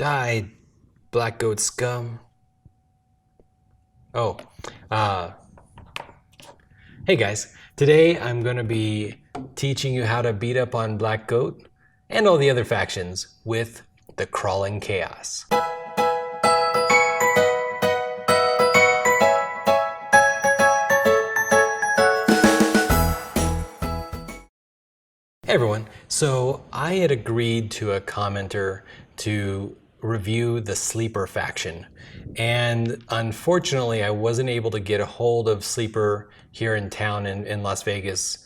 Die, black goat scum. Oh, uh, hey guys. Today I'm going to be teaching you how to beat up on Black Goat and all the other factions with the Crawling Chaos. Hey everyone, so I had agreed to a commenter to review the Sleeper faction, and unfortunately I wasn't able to get a hold of Sleeper here in town in Las Vegas,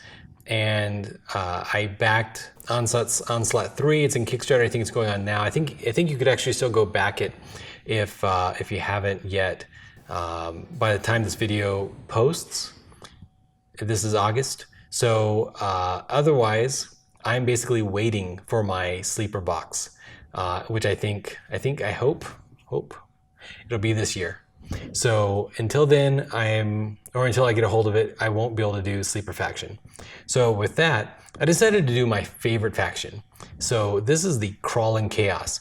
and I backed Onslaught 3. It's in Kickstarter. I think it's going on now. I think you could actually still go back it if you haven't yet. By the time this video posts, this is August. So otherwise, I'm basically waiting for my Sleeper box, which I hope it'll be this year. So until then, until I get a hold of it, I won't be able to do Sleeper faction. So with that, I decided to do my favorite faction. So this is the Crawling Chaos,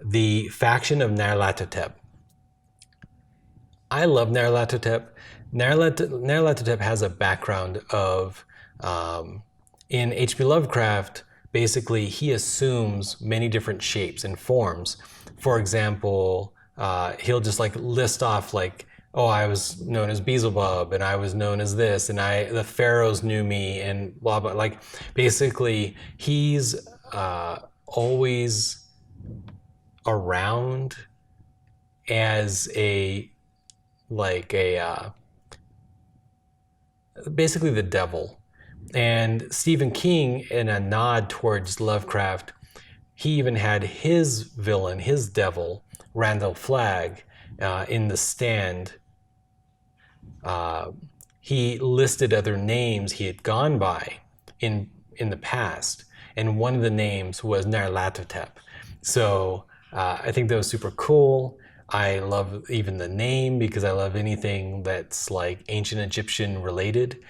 the faction of Nyarlathotep. I love Nyarlathotep. Nyarlathotep has a background of, in H.P. Lovecraft, basically he assumes many different shapes and forms. For example, he'll just like list off like, oh, I was known as Beelzebub and I was known as this and the pharaohs knew me and blah, blah. Like basically he's always around as basically the devil. And Stephen King, in a nod towards Lovecraft, he even had his villain, his devil, Randall Flagg, in The Stand. He listed other names he had gone by in the past, and one of the names was Nyarlathotep. So I think that was super cool. I love even the name because I love anything that's like ancient Egyptian related.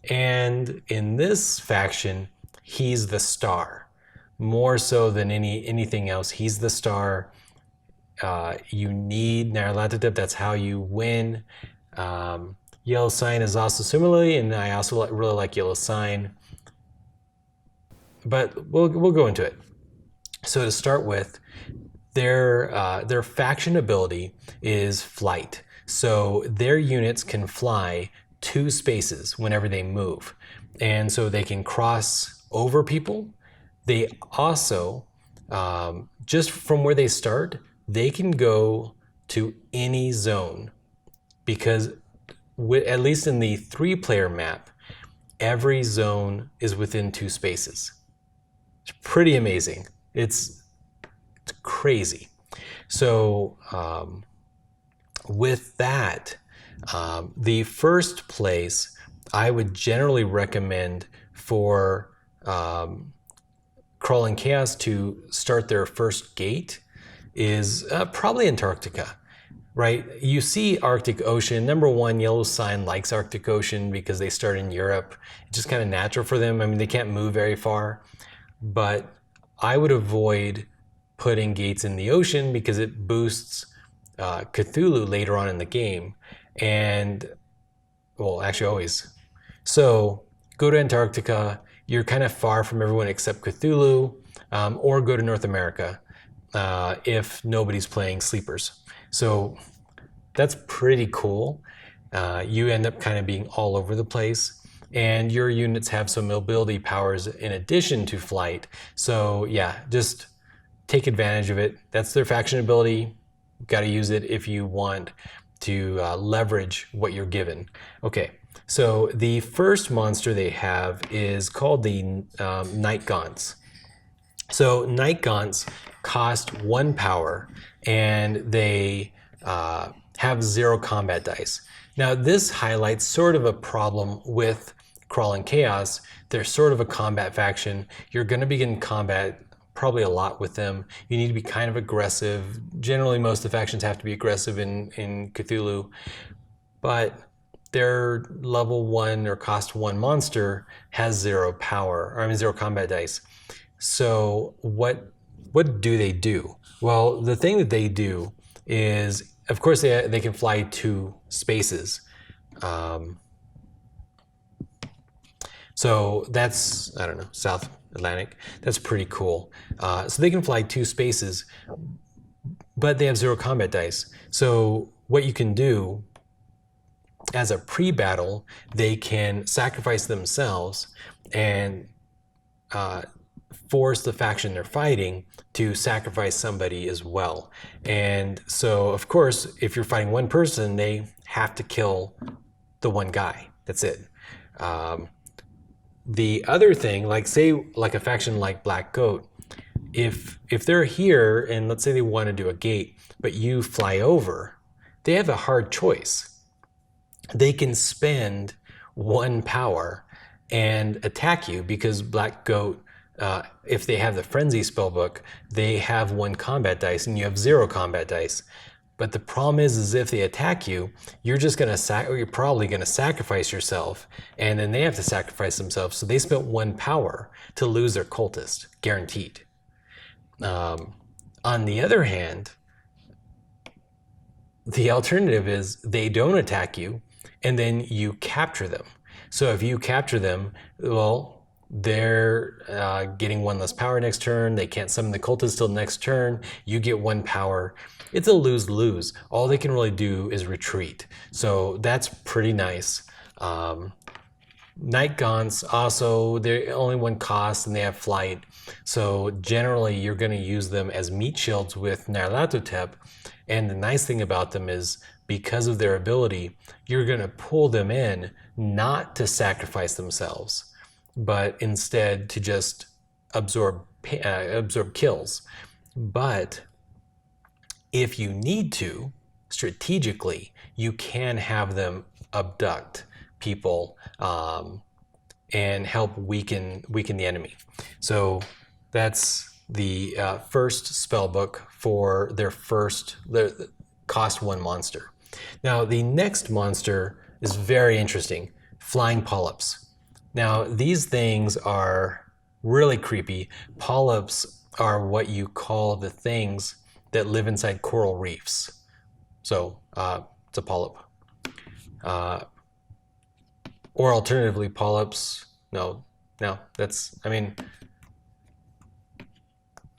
And in this faction, he's the star. More so than anything else, he's the star. You need Nyarlathotep, that's how you win. Yellow Sign is also similarly, and I also really like Yellow Sign. But we'll go into it. So to start with, their faction ability is flight. So their units can fly 2 spaces whenever they move. And so they can cross over people. They also, just from where they start, they can go to any zone, because at least in the 3-player map, every zone is within 2 spaces. It's pretty amazing. It's crazy. So with that, the first place I would generally recommend for Crawling Chaos to start their first gate is probably Antarctica, right? You see Arctic Ocean. Number one, Yellow Sign likes Arctic Ocean because they start in Europe. It's just kind of natural for them. I mean, they can't move very far, but I would avoid putting gates in the ocean because it boosts Cthulhu later on in the game. And, well, actually always. So go to Antarctica. You're kind of far from everyone except Cthulhu, or go to North America if nobody's playing Sleepers. So that's pretty cool. You end up kind of being all over the place, and your units have some mobility powers in addition to flight. So yeah, just take advantage of it. That's their faction ability. You've got to use it if you want to leverage what you're given. Okay, so the first monster they have is called the Night-gaunts. So Night-gaunts cost 1 power, and they have 0 combat dice. Now this highlights sort of a problem with Crawling Chaos. They're sort of a combat faction. You're going to begin combat probably a lot with them. You need to be kind of aggressive. Generally, most of the factions have to be aggressive in Cthulhu, but their level 1 or cost 1 monster has 0 power, or I mean 0 combat dice. So what what do they do? Well, the thing that they do is, of course, they can fly 2 spaces. So that's, I don't know, South Atlantic. That's pretty cool. So they can fly 2 spaces, but they have 0 combat dice. So what you can do as a pre-battle, they can sacrifice themselves and force the faction they're fighting to sacrifice somebody as well. And so, of course, if you're fighting one person, they have to kill the one guy. That's it. The other thing, like say, like a faction like Black Goat, if they're here and let's say they want to do a gate, but you fly over, they have a hard choice. They can spend 1 power and attack you because Black Goat, if they have the Frenzy spellbook, they have 1 combat dice and you have 0 combat dice. But the problem is if they attack you, you're probably gonna sacrifice yourself, and then they have to sacrifice themselves. So they spent 1 power to lose their cultist, guaranteed. On the other hand, the alternative is they don't attack you, and then you capture them. So if you capture them, well, they're getting 1 less power next turn. They can't summon the cultist till next turn. You get 1 power. It's a lose-lose. All they can really do is retreat. So that's pretty nice. Night-gaunts also, they're only 1 cost and they have flight. So generally you're going to use them as meat shields with Nyarlathotep. And the nice thing about them is because of their ability, you're going to pull them in not to sacrifice themselves, but instead to just absorb kills. But if you need to, strategically, you can have them abduct people and help weaken the enemy. So that's the first spellbook for their cost 1 monster. Now the next monster is very interesting, flying polyps. Now these things are really creepy. Polyps are what you call the things that live inside coral reefs. So it's a polyp. Or alternatively, polyps, no, that's, I mean,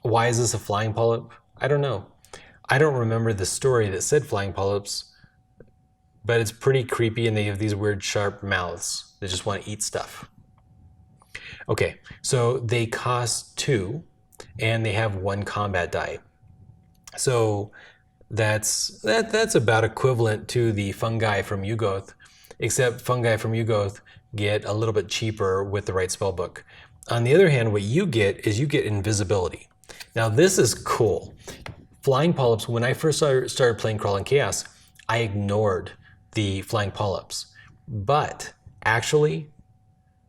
why is this a flying polyp? I don't know. I don't remember the story that said flying polyps, but it's pretty creepy and they have these weird sharp mouths. They just want to eat stuff. Okay, so they cost 2 and they have 1 combat die. So that's about equivalent to the fungi from Yugoth, except fungi from Yugoth get a little bit cheaper with the right spellbook. On the other hand, what you get is you get invisibility. Now this is cool. Flying polyps, when I first started playing Crawling Chaos, I ignored the flying polyps. But actually,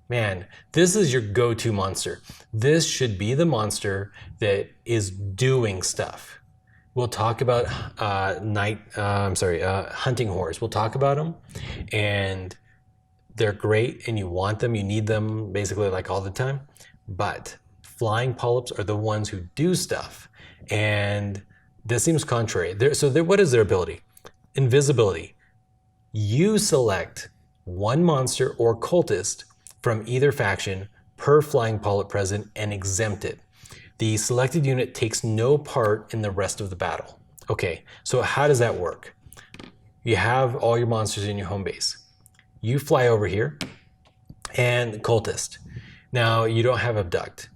man, this is your go-to monster. This should be the monster that is doing stuff. We'll talk about hunting horrors. We'll talk about them, and they're great, and you want them, you need them basically like all the time. But flying polyps are the ones who do stuff, and this seems contrary. What is their ability? Invisibility. You select 1 monster or cultist from either faction per flying polyp present and exempt it. The selected unit takes no part in the rest of the battle. Okay, so how does that work? You have all your monsters in your home base. You fly over here and cultist. Now you don't have abduct.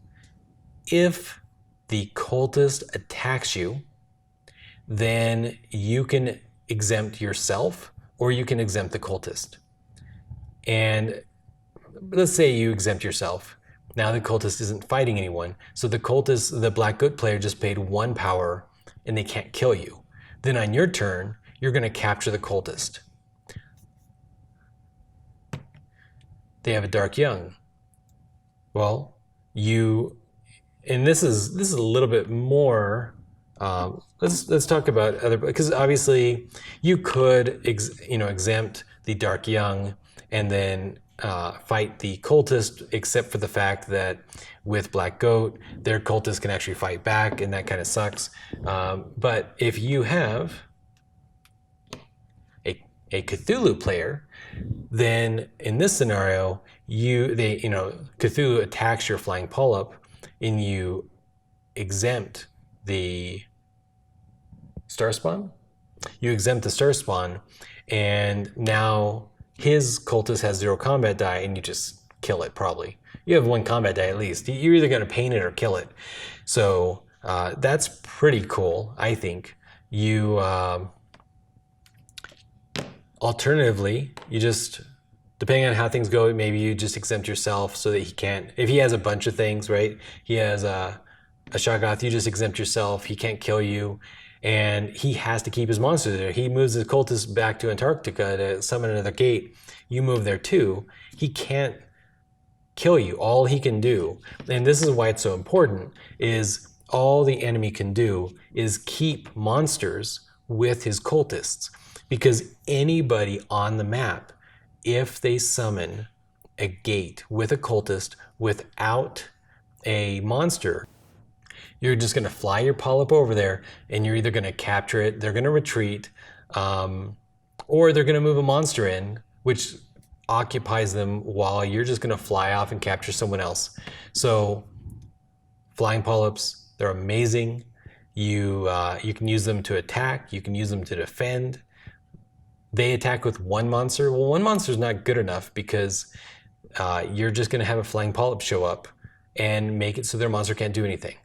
If the cultist attacks you, then you can exempt yourself or you can exempt the cultist. And let's say you exempt yourself. Now the cultist isn't fighting anyone. So the Black Goat player just paid 1 power and they can't kill you. Then on your turn, you're going to capture the cultist. They have a Dark Young. Well, and this is a little bit more, let's talk about other, because obviously you could exempt the Dark Young and then fight the cultist, except for the fact that with Black Goat, their cultist can actually fight back, and that kind of sucks. But if you have a Cthulhu player, then in this scenario, Cthulhu attacks your flying polyp, and you exempt the star spawn. You exempt the star spawn, and now his cultist has 0 combat die, and you just kill it. Probably you have 1 combat die at least. You're either going to paint it or kill it. So that's pretty cool, I think. You alternatively, you just, depending on how things go, maybe you just exempt yourself so that he can't. If he has a bunch of things, right? He has a Shoggoth, you just exempt yourself. He can't kill you. And he has to keep his monsters there. He moves his cultists back to Antarctica to summon another gate. You move there too. He can't kill you. All he can do, and this is why it's so important, is all the enemy can do is keep monsters with his cultists. Because anybody on the map, if they summon a gate with a cultist without a monster, you're just going to fly your polyp over there, and you're either going to capture it, they're going to retreat, or they're going to move a monster in, which occupies them while you're just going to fly off and capture someone else. So flying polyps, they're amazing. You can use them to attack, you can use them to defend. They attack with 1 monster. Well, 1 monster is not good enough, because you're just going to have a flying polyp show up and make it so their monster can't do anything.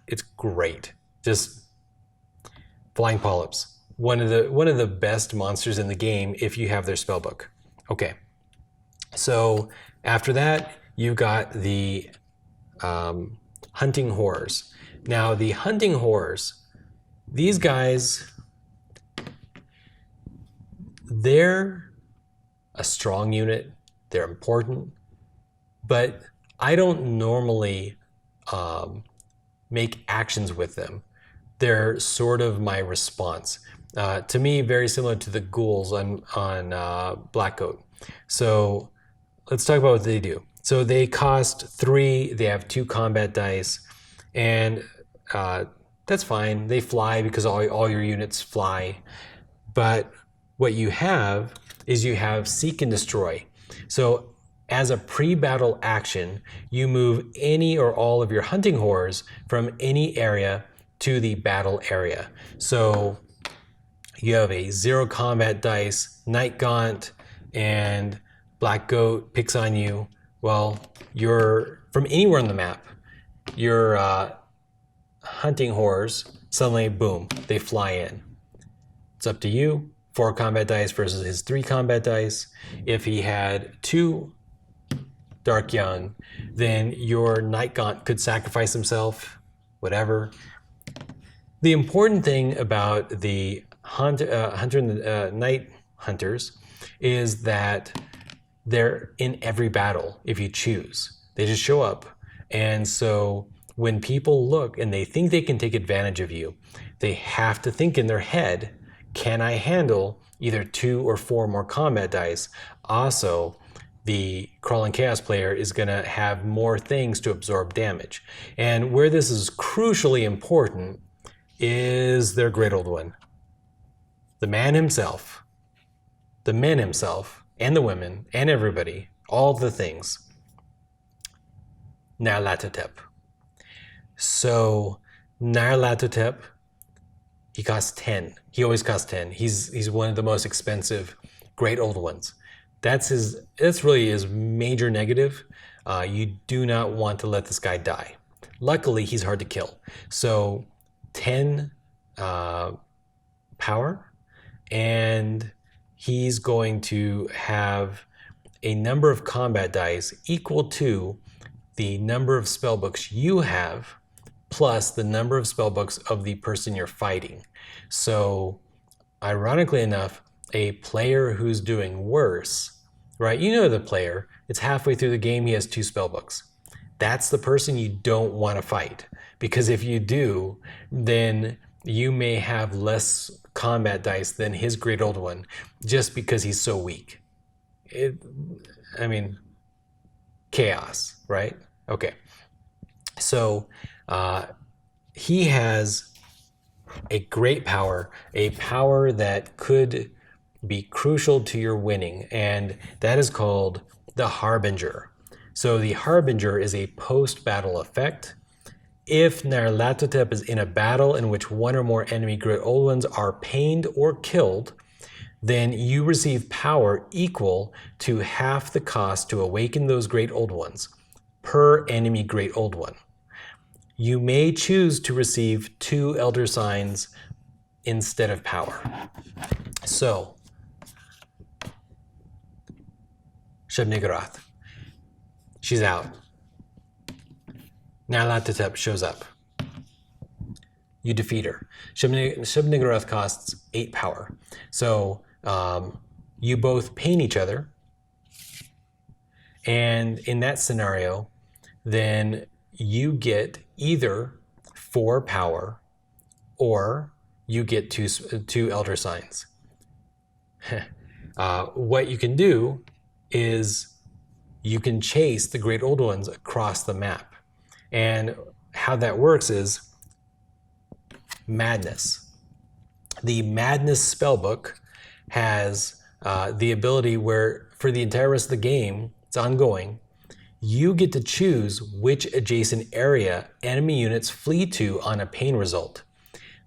It's great. Just flying polyps. One of the best monsters in the game if you have their spellbook. Okay. So after that, you got the hunting horrors. Now the hunting horrors, these guys, they're a strong unit. They're important, but I don't normally make actions with them. They're sort of my response. To me, very similar to the ghouls on Black Goat. So let's talk about what they do. So they cost 3, they have 2 combat dice, and that's fine. They fly because all your units fly. But what you have is you have Seek and Destroy. So as a pre-battle action, you move any or all of your hunting horrors from any area to the battle area. So you have a 0 combat dice, Night-gaunt, and Black Goat picks on you. Well, you're from anywhere on the map, your hunting horrors, suddenly, boom, they fly in. It's up to you. 4 combat dice versus his 3 combat dice. If he had 2 Dark Young, then your Night-gaunt could sacrifice himself, whatever. The important thing about the Night Hunters is that they're in every battle if you choose. They just show up. And so when people look and they think they can take advantage of you, they have to think in their head, can I handle either 2 or 4 more combat dice? Also, the Crawling Chaos player is going to have more things to absorb damage. And where this is crucially important is their Great Old One. The man himself, the men himself, and the women, and everybody, all the things. Nyarlathotep. So Nyarlathotep, he costs 10. He always costs 10. He's one of the most expensive Great Old Ones. That's really his major negative. You do not want to let this guy die. Luckily, he's hard to kill. So 10 power, and he's going to have a number of combat dice equal to the number of spellbooks you have plus the number of spellbooks of the person you're fighting. So ironically enough, a player who's doing worse, right? You know the player, it's halfway through the game, he has 2 spellbooks. That's the person you don't want to fight, because if you do, then you may have less combat dice than his Great Old One just because he's so weak. I mean, chaos, right? Okay. So he has a great power, a power that could be crucial to your winning, and that is called the Harbinger. So the Harbinger is a post-battle effect. If Nyarlathotep is in a battle in which one or more enemy Great Old Ones are pained or killed, then you receive power equal to half the cost to awaken those Great Old Ones per enemy Great Old One. You may choose to receive 2 Elder Signs instead of power. So, Shub-Niggurath, she's out. Nyarlathotep shows up. You defeat her. Shub-Niggurath costs 8 power. So you both pain each other. And in that scenario, then you get either 4 power or you get two Elder Signs. What you can do is you can chase the Great Old Ones across the map. And how that works is Madness. The Madness spellbook has the ability where for the entire rest of the game, it's ongoing, you get to choose which adjacent area enemy units flee to on a pain result.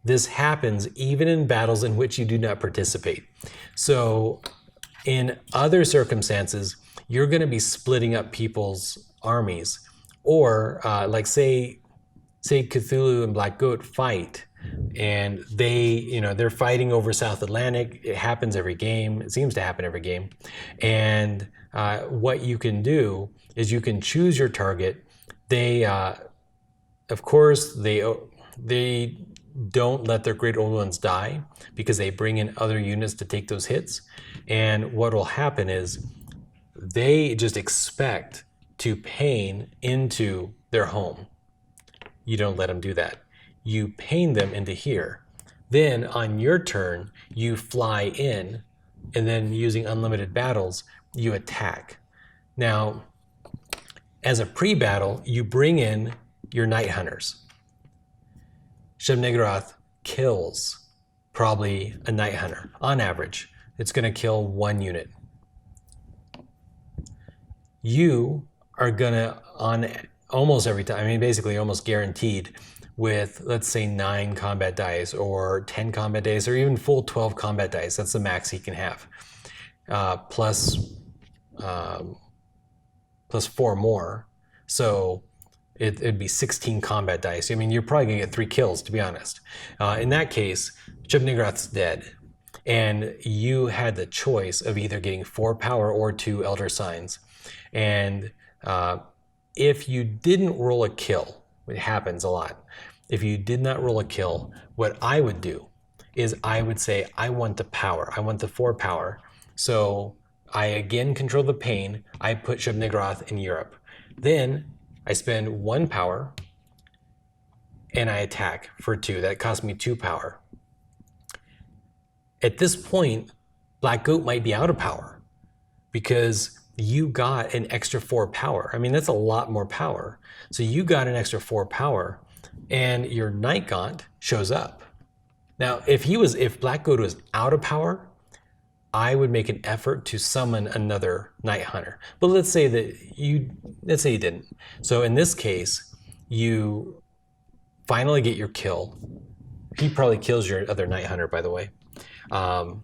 This happens even in battles in which you do not participate. So in other circumstances, you're going to be splitting up people's armies. Or like say Cthulhu and Black Goat fight, and they're fighting over South Atlantic. It happens every game. It seems to happen every game. And what you can do is you can choose your target. They, of course, they don't let their Great Old Ones die because they bring in other units to take those hits. And what will happen is they just expect to pain into their home. You don't let them do that. You pain them into here. Then on your turn, you fly in, and then using unlimited battles, you attack. Now, as a pre-battle, you bring in your Night Hunters. Shub-Niggurath kills probably a Night Hunter. On average, it's going to kill 1 unit. You are going to, on almost every time, I mean, basically almost guaranteed, with, let's say, 9 combat dice or 10 combat dice or even full 12 combat dice. That's the max he can have. Plus 4 more. So it'd be 16 combat dice. I mean, you're probably going to get 3 kills, to be honest. In that case, Shub-Niggurath's dead. And you had the choice of either getting 4 power or 2 Elder Signs. And if you didn't roll a kill, it happens a lot. If you did not roll a kill, what I would do is I would say, I want the power. I want the 4 power. So I again control the pain. I put Shub-Niggurath in Europe. Then I spend 1 power and I attack for 2. That cost me 2 power. At this point, Black Goat might be out of power because you got an extra 4 power. I mean, that's a lot more power. So you got an extra 4 power and your Night-gaunt shows up. Now, if Black Goat was out of power, I would make an effort to summon another Night Hunter. But let's say you didn't. So in this case, you finally get your kill. He probably kills your other Night Hunter, by the way. And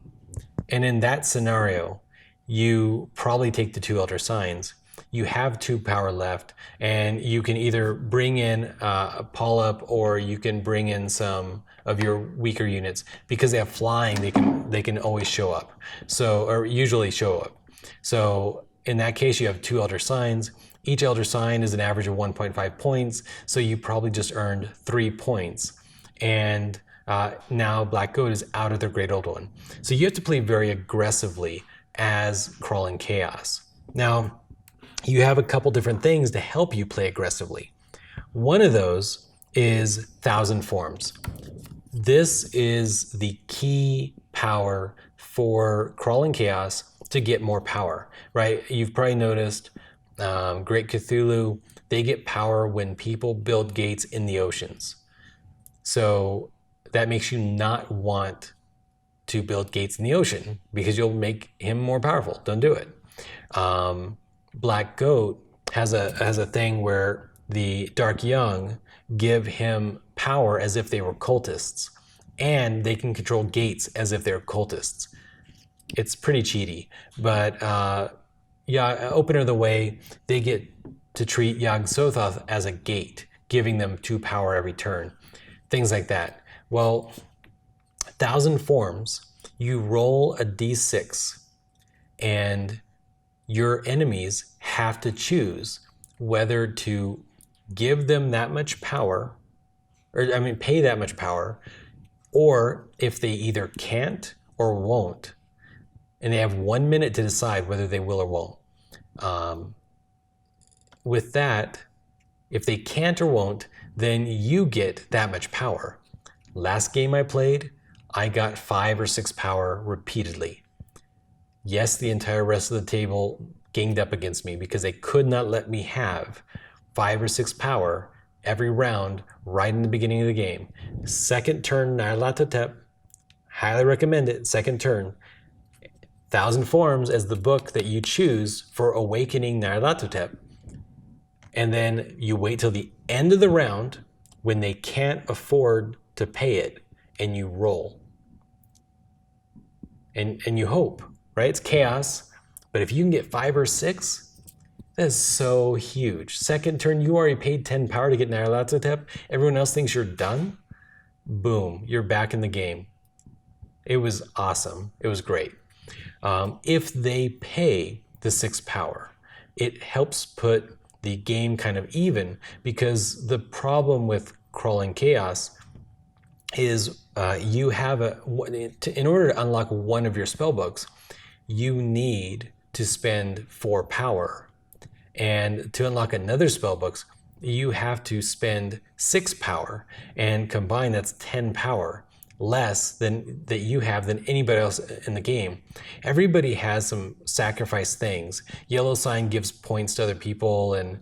in that scenario, you probably take the 2 Elder Signs. You have 2 power left, and you can either bring in a polyp or you can bring in some of your weaker units. Because they have flying, they can always show up. So, or usually show up. So in that case, you have 2 Elder Signs. Each Elder Sign is an average of 1.5 points. So you probably just earned 3 points. And now Black Goat is out of their Great Old One. So you have to play very aggressively as Crawling Chaos. Now, you have a couple different things to help you play aggressively. One of those is 1,000 Forms. This is the key power for Crawling Chaos to get more power, right? You've probably noticed Great Cthulhu, they get power when people build gates in the oceans. So that makes you not want to build gates in the ocean because you'll make him more powerful. Don't do it. Black Goat has a thing where the Dark Young give him power as if they were cultists, and they can control gates as if they're cultists. It's pretty cheaty, but yeah, Opener of the Way, they get to treat Yog-Sothoth as a gate, giving them 2 power every turn. Things like that. Well, 1,000 Forms, you roll a d6, and your enemies have to choose whether to give them that much power, pay that much power, or if they either can't or won't. And they have 1 minute to decide whether they will or won't. With that, if they can't or won't, then you get that much power. Last game I played, I got 5 or 6 power repeatedly. Yes, the entire rest of the table ganged up against me because they could not let me have 5 or 6 power every round right in the beginning of the game. Second turn Nyarlathotep, highly recommend it, second turn. 1,000 Forms as the book that you choose for awakening Nyarlathotep. And then you wait till the end of the round when they can't afford to pay it, and you roll. And you hope, right? It's chaos, but if you can get 5 or 6, that's so huge. Second turn, you already paid 10 power to get Nyarlathotep. Everyone else thinks you're done. Boom, you're back in the game. It was awesome. It was great. If they pay the 6 power, it helps put the game kind of even, because the problem with Crawling Chaos is you have in order to unlock one of your spellbooks, you need to spend 4 power. And to unlock another spellbooks, you have to spend 6 power, and combined that's 10 power less than that you have than anybody else in the game. Everybody has some sacrifice things. Yellow Sign gives points to other people, and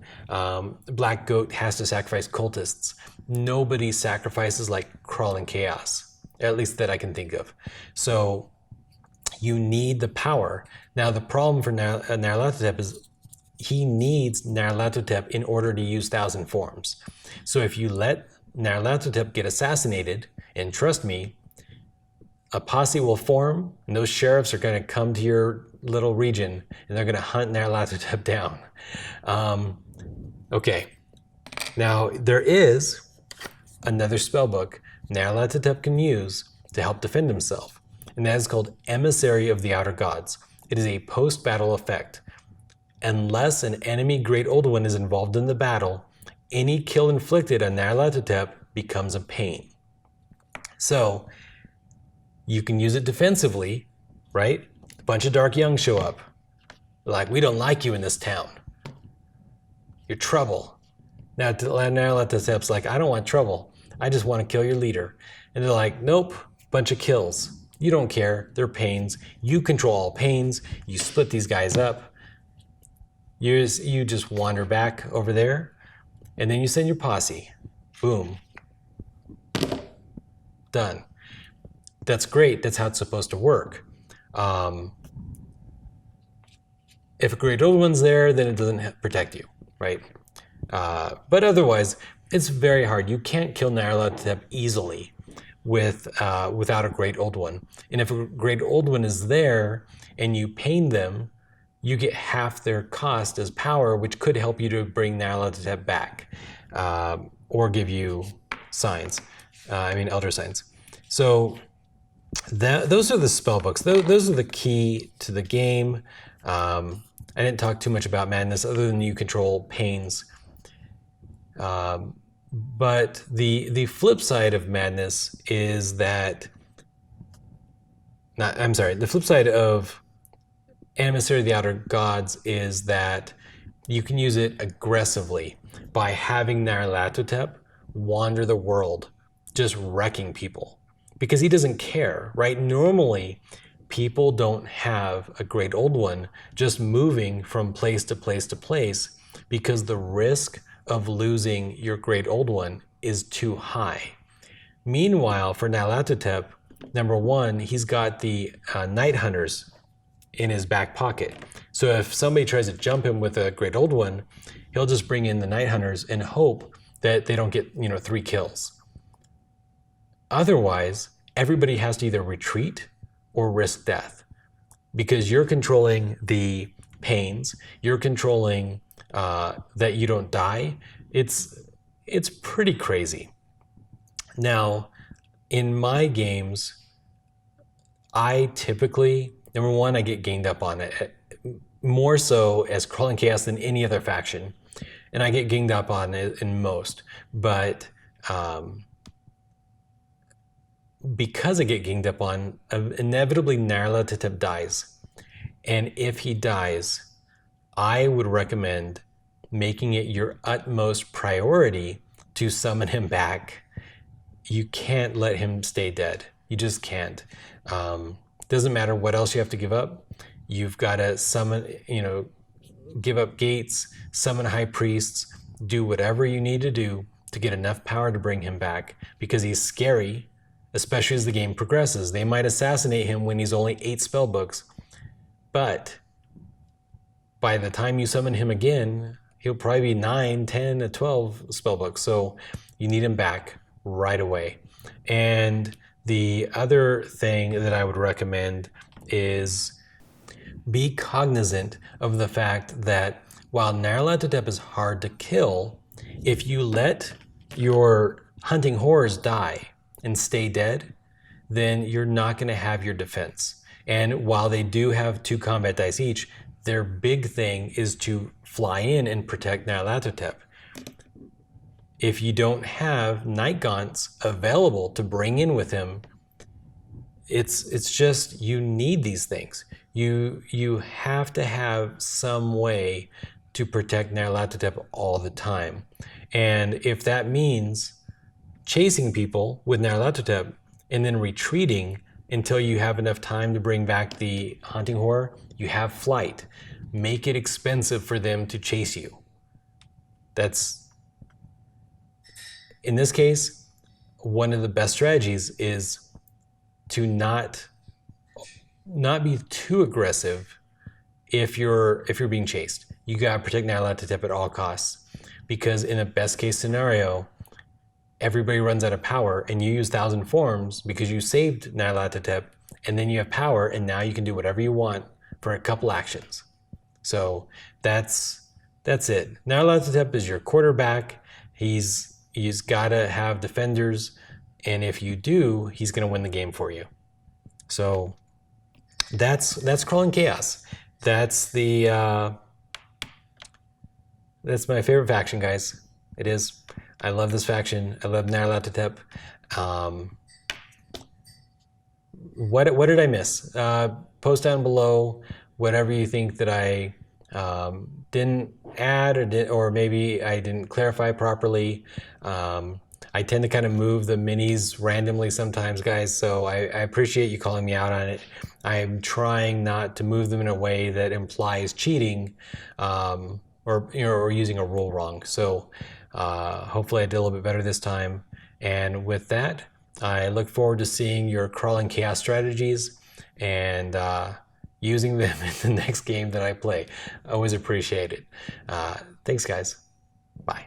Black Goat has to sacrifice cultists. Nobody sacrifices like Crawling Chaos, at least that I can think of. So you need the power. Now the problem for Nyarlathotep is he needs Nyarlathotep in order to use 1,000 Forms. So if you let Nyarlathotep get assassinated, and trust me, a posse will form, and those sheriffs are going to come to your little region, and they're going to hunt Nyarlathotep down. Okay, now there is another spellbook Nyarlathotep can use to help defend himself, and that is called Emissary of the Outer Gods. It is a post-battle effect. Unless an enemy Great Old One is involved in the battle, any kill inflicted on Nyarlathotep becomes a pain. So you can use it defensively, right? A bunch of Dark Young show up. They're like, we don't like you in this town. You're trouble. Now Nyarlathotep's like, I don't want trouble. I just want to kill your leader. And they're like, nope, bunch of kills. You don't care. They're pains. You control all pains. You split these guys up. You just wander back over there, and then you send your posse. Boom. Done. That's great. That's how it's supposed to work. If a Great Old One's there, then it doesn't protect you, right? But otherwise, it's very hard. You can't kill Nyarlathotep easily without a Great Old One. And if a Great Old One is there and you pain them, you get half their cost as power, which could help you to bring Nyarlathotep back, or give you signs. Elder signs. So those are the spellbooks. Those are the key to the game. I didn't talk too much about Madness other than you control pains. But the flip side of Madness is that, the flip side of Emissary of the Outer Gods is that you can use it aggressively by having Nyarlathotep wander the world, just wrecking people, because he doesn't care, right? Normally, people don't have a Great Old One just moving from place to place to place because the risk of losing your Great Old One is too high. Meanwhile, for Nyarlathotep, number one, he's got the Night Hunters in his back pocket. So if somebody tries to jump him with a Great Old One, he'll just bring in the Night Hunters and hope that they don't get 3 kills. Otherwise, everybody has to either retreat or risk death because you're controlling the pains, you're controlling that you don't die. It's pretty crazy. Now, in my games, I typically, number one, I get ganged up on it, more so as Crawling Chaos than any other faction. And I get ganged up on it in most. But because I get ganged up on, inevitably Nyarlathotep dies. And if he dies, I would recommend making it your utmost priority to summon him back. You can't let him stay dead. You just can't. Doesn't matter what else you have to give up. You've got to summon, give up gates, summon high priests, do whatever you need to do to get enough power to bring him back because he's scary, especially as the game progresses. They might assassinate him when he's only 8 spellbooks, but by the time you summon him again, he'll probably be 9, 10, 12 spellbooks. So you need him back right away. And the other thing that I would recommend is be cognizant of the fact that while Nyarlathotep is hard to kill, if you let your hunting horrors die and stay dead, then you're not going to have your defense. And while they do have 2 combat dice each, their big thing is to fly in and protect Nyarlathotep. If you don't have Night-gaunts available to bring in with him, it's just, you need these things. You have to have some way to protect Nyarlathotep all the time. And if that means chasing people with Nyarlathotep and then retreating until you have enough time to bring back the hunting horror, you have flight. Make it expensive for them to chase you. That's, in this case, one of the best strategies is to not be too aggressive if you're being chased. You gotta protect Nyarlathotep at all costs, because in a best case scenario, everybody runs out of power and you use 1,000 forms because you saved Nyarlathotep, and then you have power and now you can do whatever you want for a couple actions. So that's it. Nyarlathotep is your quarterback. He's gotta have defenders, and if you do, he's gonna win the game for you. So that's Crawling Chaos. That's my favorite faction, guys. It is. I love this faction. I love Nyarlathotep. What did I miss? Post down below whatever you think that I didn't add, or maybe I didn't clarify properly. I tend to kind of move the minis randomly sometimes, guys, so I appreciate you calling me out on it. I'm trying not to move them in a way that implies cheating or using a rule wrong. So hopefully I did a little bit better this time. And with that, I look forward to seeing your Crawling Chaos strategies and using them in the next game that I play. I always appreciate it. Thanks, guys. Bye.